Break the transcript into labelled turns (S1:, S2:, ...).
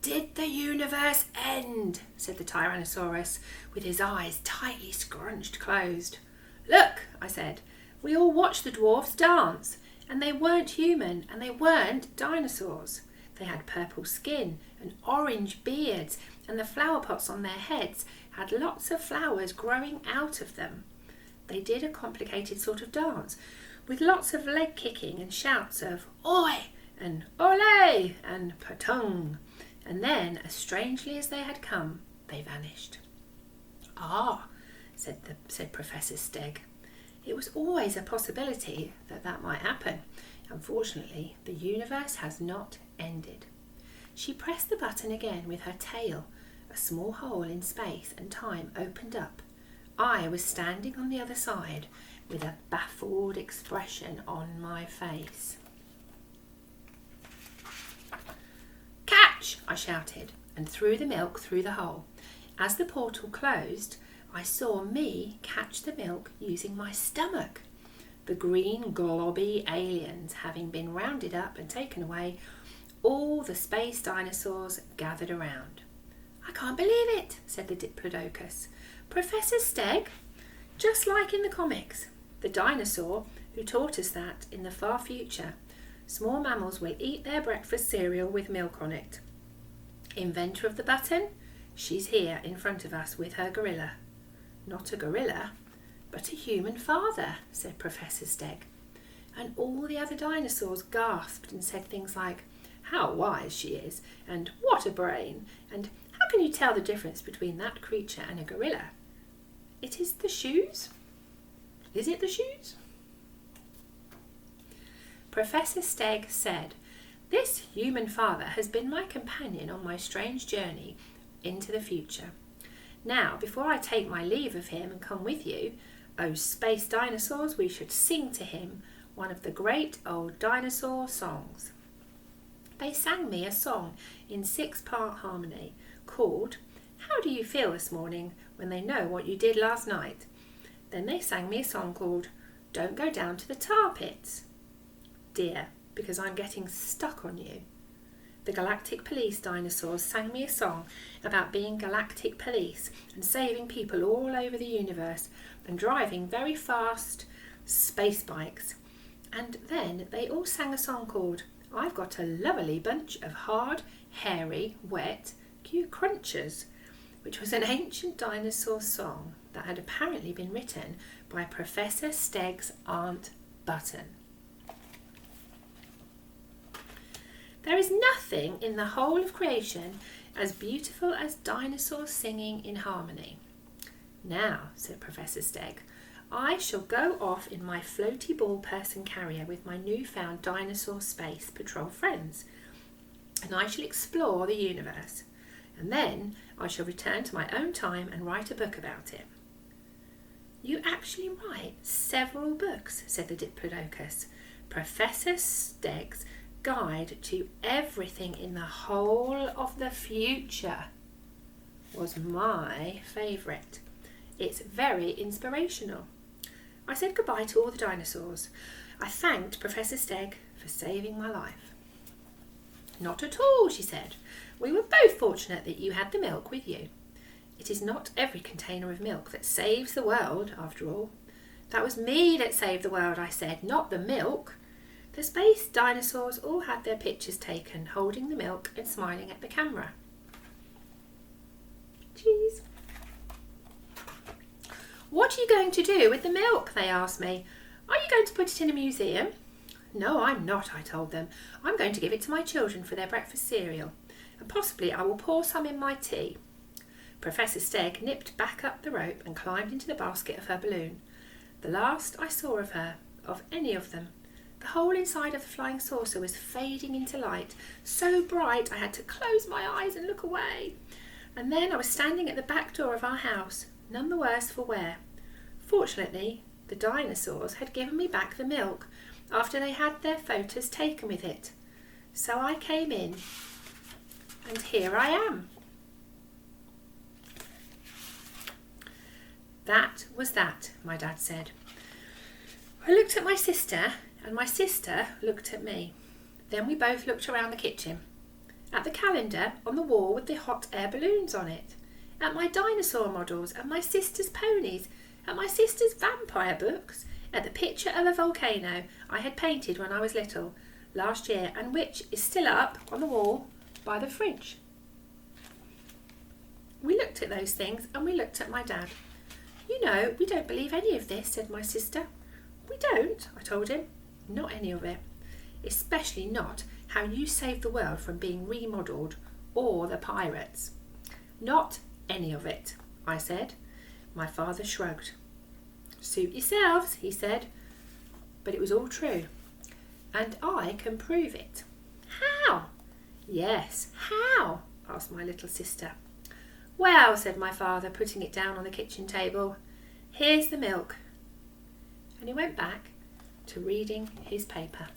S1: Did the universe end? Said the Tyrannosaurus, with his eyes tightly scrunched closed. Look, I said, we all watched the dwarfs dance, and they weren't human, and they weren't dinosaurs. They had purple skin and orange beards, and the flower pots on their heads had lots of flowers growing out of them. They did a complicated sort of dance, with lots of leg kicking and shouts of oi and ole and patung. And then, as strangely as they had come, they vanished. Ah, said Professor Stegg. It was always a possibility that might happen. Unfortunately, the universe has not ended. She pressed the button again with her tail. A small hole in space and time opened up. I was standing on the other side with a baffled expression on my face. Catch! I shouted, and threw the milk through the hole. As the portal closed, I saw me catch the milk using my stomach. The green globby aliens having been rounded up and taken away, all the space dinosaurs gathered around. I can't believe it, said the Diplodocus. Professor Stegg, just like in the comics, the dinosaur who taught us that in the far future, small mammals will eat their breakfast cereal with milk on it. Inventor of the button, she's here in front of us with her gorilla. Not a gorilla, but a human father, said Professor Stegg. And all the other dinosaurs gasped and said things like, how wise she is, and what a brain, and how can you tell the difference between that creature and a gorilla? It is the shoes? Is it the shoes? Professor Stegg said, this human father has been my companion on my strange journey into the future. Now, before I take my leave of him and come with you, oh space dinosaurs, we should sing to him one of the great old dinosaur songs. They sang me a song in 6-part harmony called How Do You Feel This Morning When They Know What You Did Last Night? Then they sang me a song called Don't Go Down to the Tar Pits. Dear, because I'm getting stuck on you. The Galactic Police dinosaurs sang me a song about being galactic police and saving people all over the universe and driving very fast space bikes. And then they all sang a song called I've Got a Lovely Bunch of Hard, Hairy, Wet Crunchers, which was an ancient dinosaur song that had apparently been written by Professor Stegg's Aunt Button. There is nothing in the whole of creation as beautiful as dinosaurs singing in harmony. Now, said Professor Stegg, I shall go off in my floaty ball person carrier with my newfound dinosaur space patrol friends, and I shall explore the universe, and then I shall return to my own time and write a book about it. You actually write several books, said the Diplodocus. Professor Stegg's Guide to Everything in the Whole of the Future was my favourite. It's very inspirational. I said goodbye to all the dinosaurs. I thanked Professor Stegg for saving my life. Not at all, she said. We were both fortunate that you had the milk with you. It is not every container of milk that saves the world, after all. That was me that saved the world, I said, not the milk. The space dinosaurs all had their pictures taken, holding the milk and smiling at the camera. Cheese. What are you going to do with the milk? They asked me. Are you going to put it in a museum? No, I'm not, I told them. I'm going to give it to my children for their breakfast cereal, and possibly I will pour some in my tea. Professor Stegg nipped back up the rope and climbed into the basket of her balloon. The last I saw of her, of any of them. The hole inside of the flying saucer was fading into light, so bright I had to close my eyes and look away. And then I was standing at the back door of our house, none the worse for wear. Fortunately, the dinosaurs had given me back the milk after they had their photos taken with it. So I came in, and here I am. That was that, my dad said. I looked at my sister, and my sister looked at me. Then we both looked around the kitchen. At the calendar on the wall with the hot air balloons on it. At my dinosaur models, at my sister's ponies, at my sister's vampire books, at the picture of a volcano I had painted when I was little last year and which is still up on the wall by the fridge. We looked at those things and we looked at my dad. You know, we don't believe any of this, said my sister. We don't, I told him. Not any of it. Especially not how you saved the world from being remodelled or the pirates. Not any of it, I said. My father shrugged. Suit yourselves, he said. But it was all true. And I can prove it. How? Yes, how? Asked my little sister. Well, said my father, putting it down on the kitchen table. Here's the milk. And he went back to reading his paper.